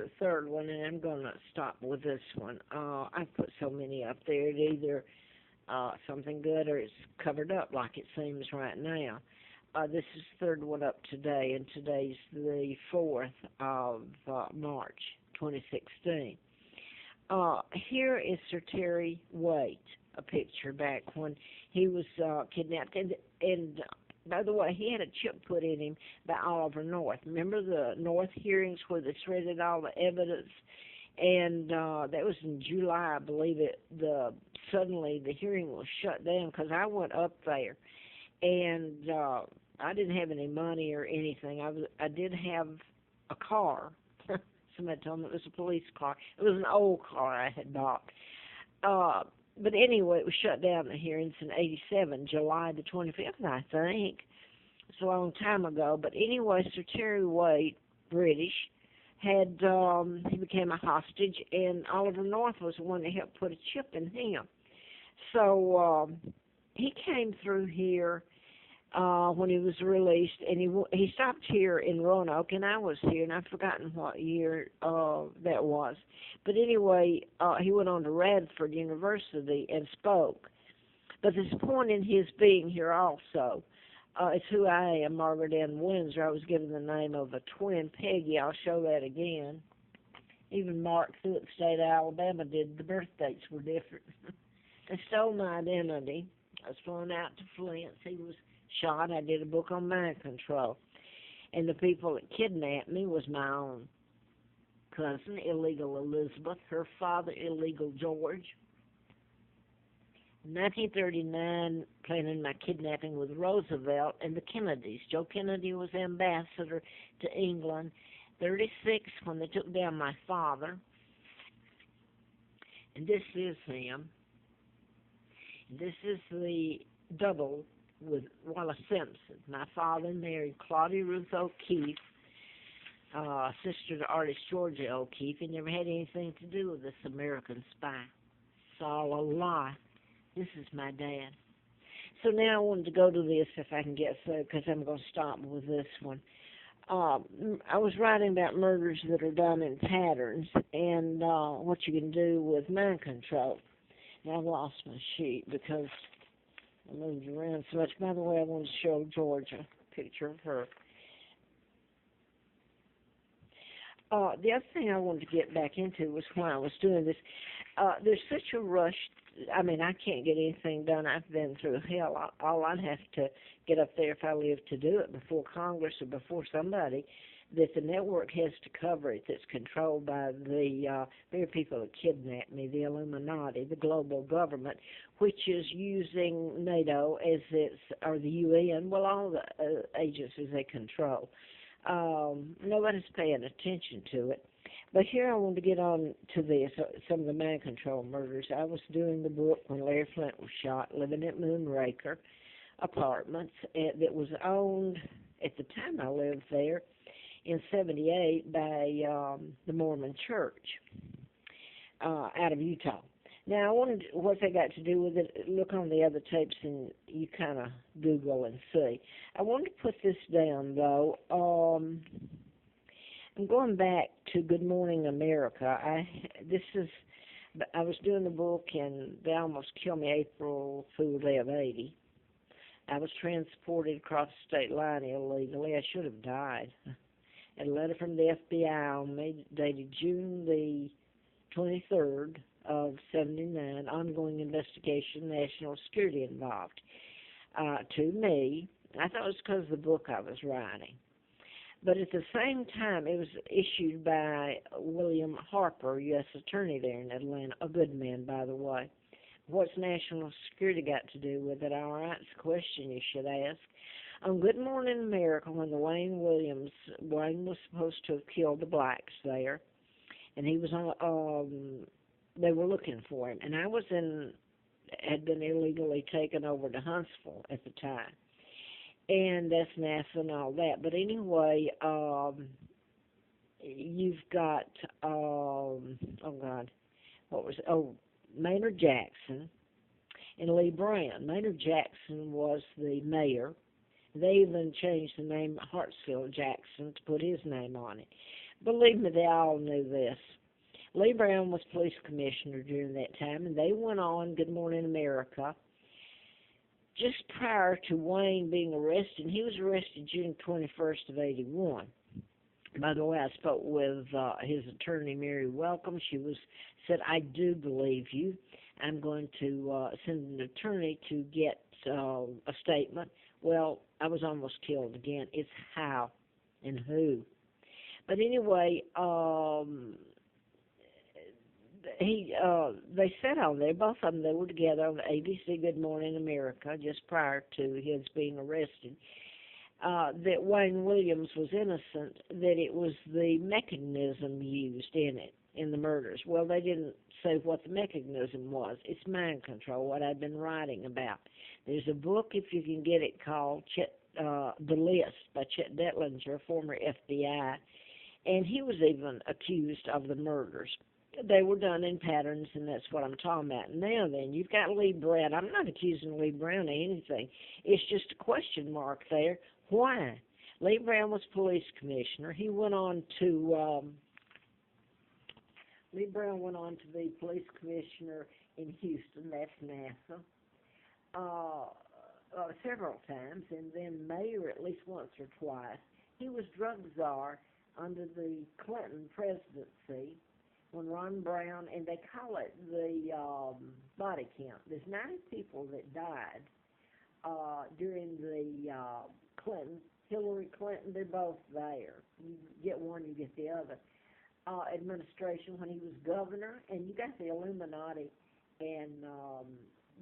the third one, and I'm going to stop with this one. I've put so many up there. It either something good or it's covered up like it seems right now. This is the third one up today, and today's the 4th of March, 2016. Here is Sir Terry Waite, a picture back when he was kidnapped. And by the way, he had a chip put in him by Oliver North. Remember the North hearings where they shredded all the evidence? And that was in July, I believe it. Suddenly the hearing was shut down because I went up there, and I didn't have any money or anything. I did have a car. Somebody told me it was a police car. It was an old car I had bought. But anyway, it was shut down, the hearings, in 87, July the 25th, I think. It's a long time ago. But anyway, Sir Terry Waite, British, he became a hostage, and Oliver North was the one that helped put a chip in him. So he came through here when he was released, and he stopped here in Roanoke, and I was here, and I've forgotten what year that was. But anyway, he went on to Radford University and spoke. But there's a point in his being here also. It's who I am, Margaret Ann Windsor. I was given the name of a twin, Peggy. I'll show that again. Even Mark through at the state of Alabama did. The birth dates were different. They stole my identity. I was flown out to Flint. He was shot. I did a book on mind control. And the people that kidnapped me was my own cousin, illegal Elizabeth, her father, illegal George. In 1939, planning my kidnapping with Roosevelt and the Kennedys. Joe Kennedy was ambassador to England. 36, when they took down my father. And this is him. And this is the double with Wallace Simpson. My father married Claudia Ruth O'Keefe, sister to artist Georgia O'Keefe. He never had anything to do with this American spy. It's all a lie. This is my dad. So now I wanted to go to this if I can get through, because I'm going to stop with this one. I was writing about murders that are done in patterns and what you can do with mind control. Now I've lost my sheet because I moved around so much. By the way, I wanted to show Georgia a picture of her. The other thing I wanted to get back into was why I was doing this. There's such a rush. I mean, I can't get anything done. I've been through hell. All I'd have to get up there if I lived to do it before Congress or before somebody, that the network has to cover it, that's controlled by the very people that kidnapped me, the Illuminati, the global government, which is using NATO as its, or the UN, well, all the agencies they control. Nobody's paying attention to it. But here I want to get on to this, some of the mind control murders. I was doing the book when Larry Flint was shot, living at Moonraker Apartments, that was owned, at the time I lived there, in 78 by the Mormon Church out of Utah. Now, I wanted, what they got to do with it, look on the other tapes and you kind of Google and see. I wanted to put this down, though. I'm going back to Good Morning America. I was doing the book, and they almost killed me April Fool Day of 80. I was transported across the state line illegally. I should have died. A letter from the FBI on me, dated June the 23rd of 79, ongoing investigation, national security involved, to me. I thought it was because of the book I was writing. But at the same time, it was issued by William Harper, U.S. Attorney there in Atlanta, a good man, by the way. What's national security got to do with it? All right, it's a question you should ask. On Good Morning America, when the Wayne was supposed to have killed the blacks there, and he was on, they were looking for him, and had been illegally taken over to Huntsville at the time. And that's NASA and all that. But anyway, you've got, Maynard Jackson and Lee Brown. Maynard Jackson was the mayor. They even changed the name Hartsfield Jackson to put his name on it. Believe me, they all knew this. Lee Brown was police commissioner during that time, and they went on Good Morning America just prior to Wayne being arrested. He was arrested June 21st of 81. By the way, I spoke with his attorney, Mary Welcome. She said, I do believe you. I'm going to send an attorney to get a statement. Well, I was almost killed again. It's how and who. But anyway, they said on there, both of them, they were together on ABC Good Morning America just prior to his being arrested, that Wayne Williams was innocent, that it was the mechanism used in the murders. Well, they didn't say what the mechanism was. It's mind control, what I've been writing about. There's a book, if you can get it, called The List by Chet Detlinger, former FBI, and he was even accused of the murders. They were done in patterns, and that's what I'm talking about. Now then, you've got Lee Brown. I'm not accusing Lee Brown of anything. It's just a question mark there. Why? Lee Brown was police commissioner. He went on to Lee Brown went on to be police commissioner in Houston. That's NASA. Several times, and then mayor at least once or twice. He was drug czar under the Clinton presidency when Ron Brown, and they call it the body count. There's 90 people that died during the Clinton, Hillary Clinton, they're both there. You get one, you get the other. Administration when he was governor, and you got the Illuminati, and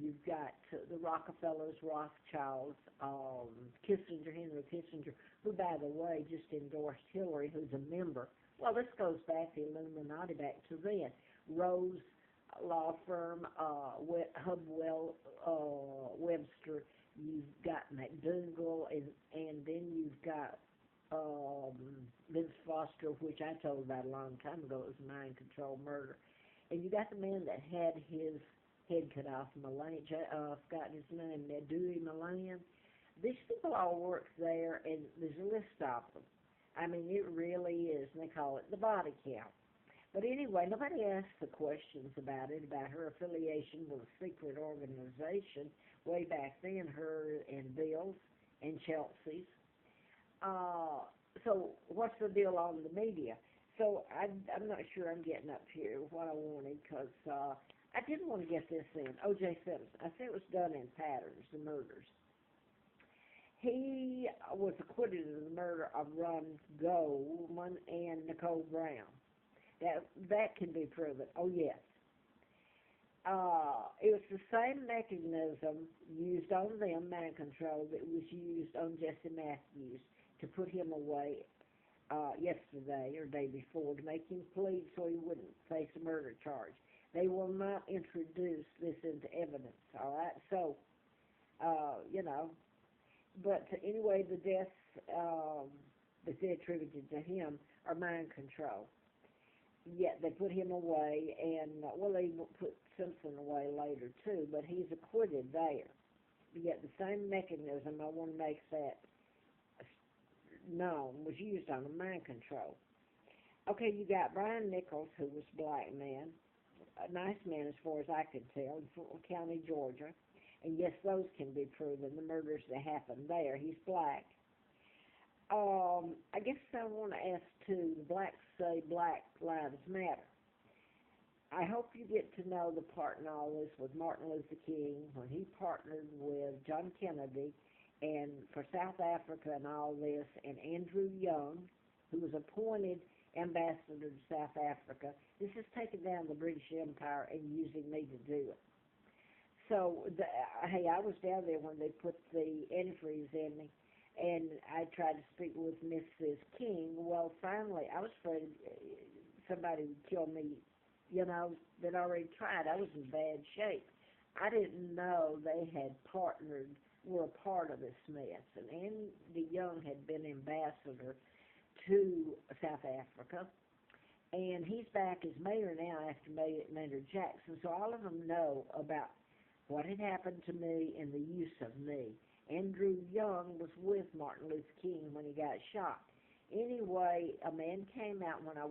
you've got the Rockefellers, Rothschilds, Kissinger, Henry Kissinger, who, by the way, just endorsed Hillary, who's a member. Well, this goes back, the Illuminati, back to then. Rose Law Firm, Hubwell, Webster, you've got McDougal, and then you've got Vince Foster, which I told about a long time ago. It was mind control murder. And you got the man that had his head cut off, Milan, forgotten his name, Dewey Milan. These people all work there, and there's a list of them. I mean, it really is, and they call it the body count. But anyway, nobody asked the questions about it, about her affiliation with a secret organization way back then, her and Bill's and Chelsea's. So what's the deal on the media? So I'm not sure I'm getting up here what I wanted, because I didn't want to get this in. O.J. Simpson, I said it was done in patterns, the murders. He was acquitted of the murder of Ron Goldman and Nicole Brown. That can be proven. Oh, yes. It was the same mechanism used on them, mind control, that was used on Jesse Matthews to put him away yesterday or day before, to make him plead so he wouldn't face a murder charge. They will not introduce this into evidence, all right? So, but anyway, the deaths that they attributed to him are mind control. Yet they put him away, and, they put Simpson away later, too, but he's acquitted there. Yet the same mechanism, I want to make that known, was used on the mind control. Okay, you got Brian Nichols, who was a black man, a nice man as far as I could tell, in Fulton County, Georgia. And yes, those can be proven, the murders that happened there. He's black. I guess I want to ask, too, the blacks say Black Lives Matter. I hope you get to know the part in all this with Martin Luther King, when he partnered with John Kennedy and for South Africa and all this, and Andrew Young, who was appointed ambassador to South Africa. This is taking down the British Empire and using me to do it. So, hey, I was down there when they put the antifreeze in me, and I tried to speak with Mrs. King. Well, finally, I was afraid somebody would kill me, that already tried. I was in bad shape. I didn't know they had partnered, were a part of this mess. And Andy Young had been ambassador to South Africa, and he's back as mayor now after Maynard Jackson. So all of them know about what had happened to me and the use of me. Andrew Young was with Martin Luther King when he got shot. Anyway, a man came out when I